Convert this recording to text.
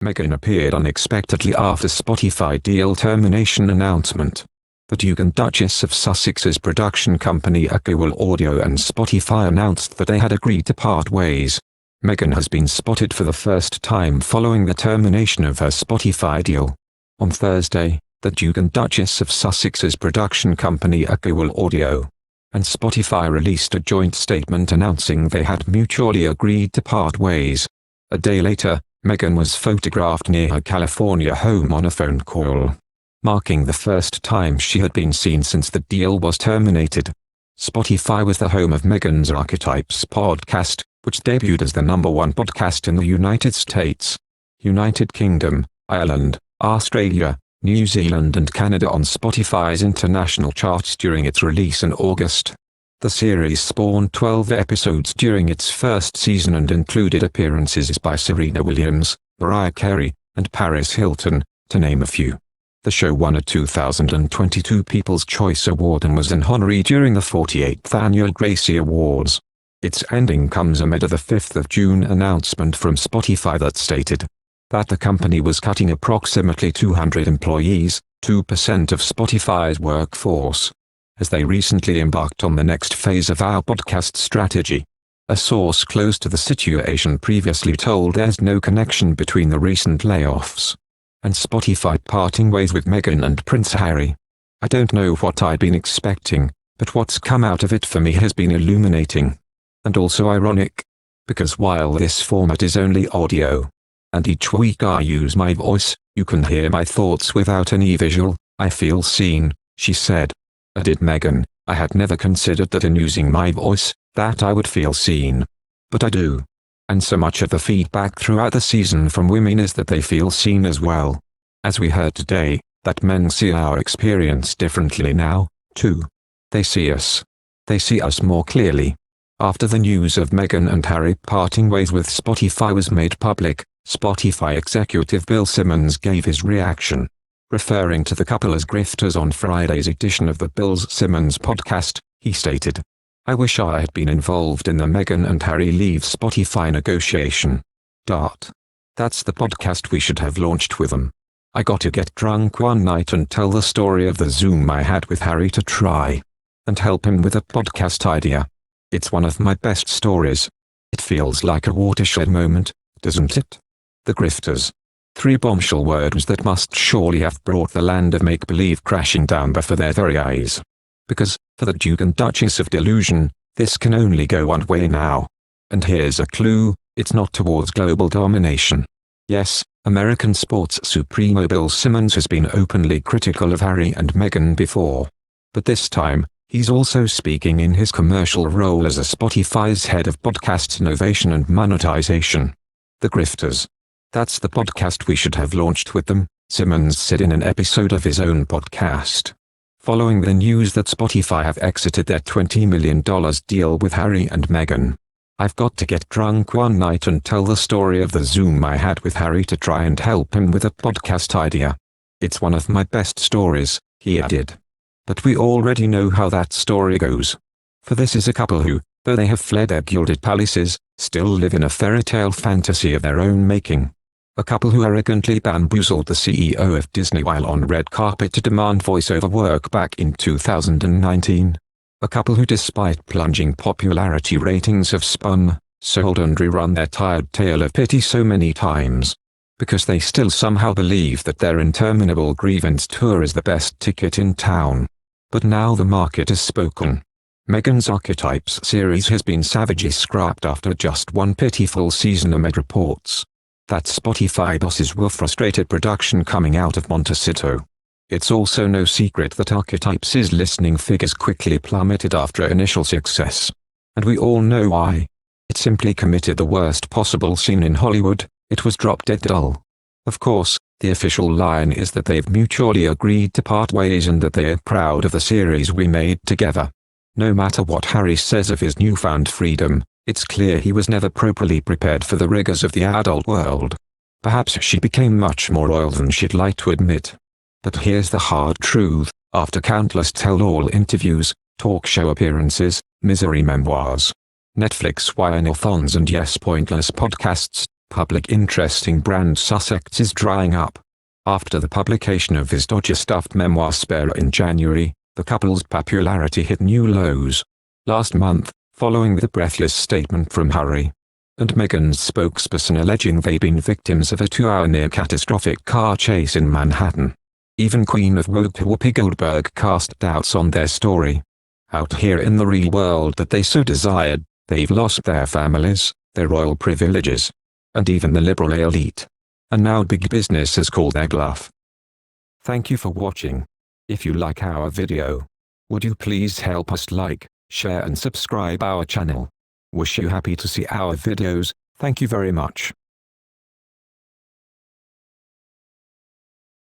Meghan appeared unexpectedly after Spotify deal termination announcement. The Duke and Duchess of Sussex's production company Equal Audio and Spotify announced that they had agreed to part ways. Meghan has been spotted for the first time following the termination of her Spotify deal. On Thursday, the Duke and Duchess of Sussex's production company Equal Audio and Spotify released a joint statement announcing they had mutually agreed to part ways. A day later, Meghan was photographed near her California home on a phone call, marking the first time she had been seen since the deal was terminated. Spotify was the home of Meghan's Archetypes podcast, which debuted as the #1 podcast in the United States, United Kingdom, Ireland, Australia, New Zealand and Canada on Spotify's international charts during its release in August. The series spawned 12 episodes during its first season and included appearances by Serena Williams, Mariah Carey, and Paris Hilton, to name a few. The show won a 2022 People's Choice Award and was an honoree during the 48th Annual Gracie Awards. Its ending comes amid the 5th of June announcement from Spotify that stated that the company was cutting approximately 200 employees, 2% of Spotify's workforce, as they recently embarked on the next phase of our podcast strategy. A source close to the situation previously told there's no connection between the recent layoffs and Spotify parting ways with Meghan and Prince Harry. I don't know what I'd been expecting, but what's come out of it for me has been illuminating. And also ironic. Because while this format is only audio, and each week I use my voice, you can hear my thoughts without any visual, I feel seen, she said. Added Meghan, I had never considered that in using my voice, that I would feel seen. But I do. And so much of the feedback throughout the season from women is that they feel seen as well. As we heard today, that men see our experience differently now, too. They see us. They see us more clearly. After the news of Meghan and Harry parting ways with Spotify was made public, Spotify executive Bill Simmons gave his reaction. Referring to the couple as grifters on Friday's edition of the Bill Simmons podcast, he stated, I wish I had been involved in the Meghan and Harry leave Spotify negotiation. That's the podcast we should have launched with them. I got to get drunk one night and tell the story of the Zoom I had with Harry to try and help him with a podcast idea. It's one of my best stories. It feels like a watershed moment, doesn't it? The grifters. 3 bombshell words that must surely have brought the land of make-believe crashing down before their very eyes. Because, for the Duke and Duchess of Delusion, this can only go one way now. And here's a clue, it's not towards global domination. Yes, American sports supremo Bill Simmons has been openly critical of Harry and Meghan before. But this time, he's also speaking in his commercial role as a Spotify's head of podcast innovation and monetization. The grifters. That's the podcast we should have launched with them, Simmons said in an episode of his own podcast. Following the news that Spotify have exited their $20 million deal with Harry and Meghan. I've got to get drunk one night and tell the story of the Zoom I had with Harry to try and help him with a podcast idea. It's one of my best stories, he added. But we already know how that story goes. For this is a couple who, though they have fled their gilded palaces, still live in a fairy tale fantasy of their own making. A couple who arrogantly bamboozled the CEO of Disney while on red carpet to demand voiceover work back in 2019. A couple who despite plunging popularity ratings have spun, sold and rerun their tired tale of pity so many times. Because they still somehow believe that their interminable grievance tour is the best ticket in town. But now the market has spoken. Meghan's Archetypes series has been savagely scrapped after just one pitiful season amid reports that Spotify bosses were frustrated production coming out of Montecito. It's also no secret that Archetypes' listening figures quickly plummeted after initial success. And we all know why. It simply committed the worst possible scene in Hollywood, it was drop dead dull. Of course, the official line is that they've mutually agreed to part ways and that they are proud of the series we made together. No matter what Harry says of his newfound freedom, it's clear he was never properly prepared for the rigors of the adult world. Perhaps she became much more loyal than she'd like to admit. But here's the hard truth, after countless tell-all interviews, talk show appearances, misery memoirs, Netflix wine-a-thons and yes pointless podcasts, Public interest in Brand Sussex is drying up. After the publication of his Dodger-stuffed memoir Spare in January, the couple's popularity hit new lows. Last month, following the breathless statement from Harry and Meghan's spokesperson alleging they'd been victims of a 2-hour near-catastrophic car chase in Manhattan. Even Queen of Woke Whoopi Goldberg cast doubts on their story. Out here in the real world that they so desired, they've lost their families, their royal privileges, and even the liberal elite. And now big business has called their bluff. Thank you for watching. If you like our video, would you please help us like, share and subscribe our channel. Wish you happy to see our videos. Thank you very much.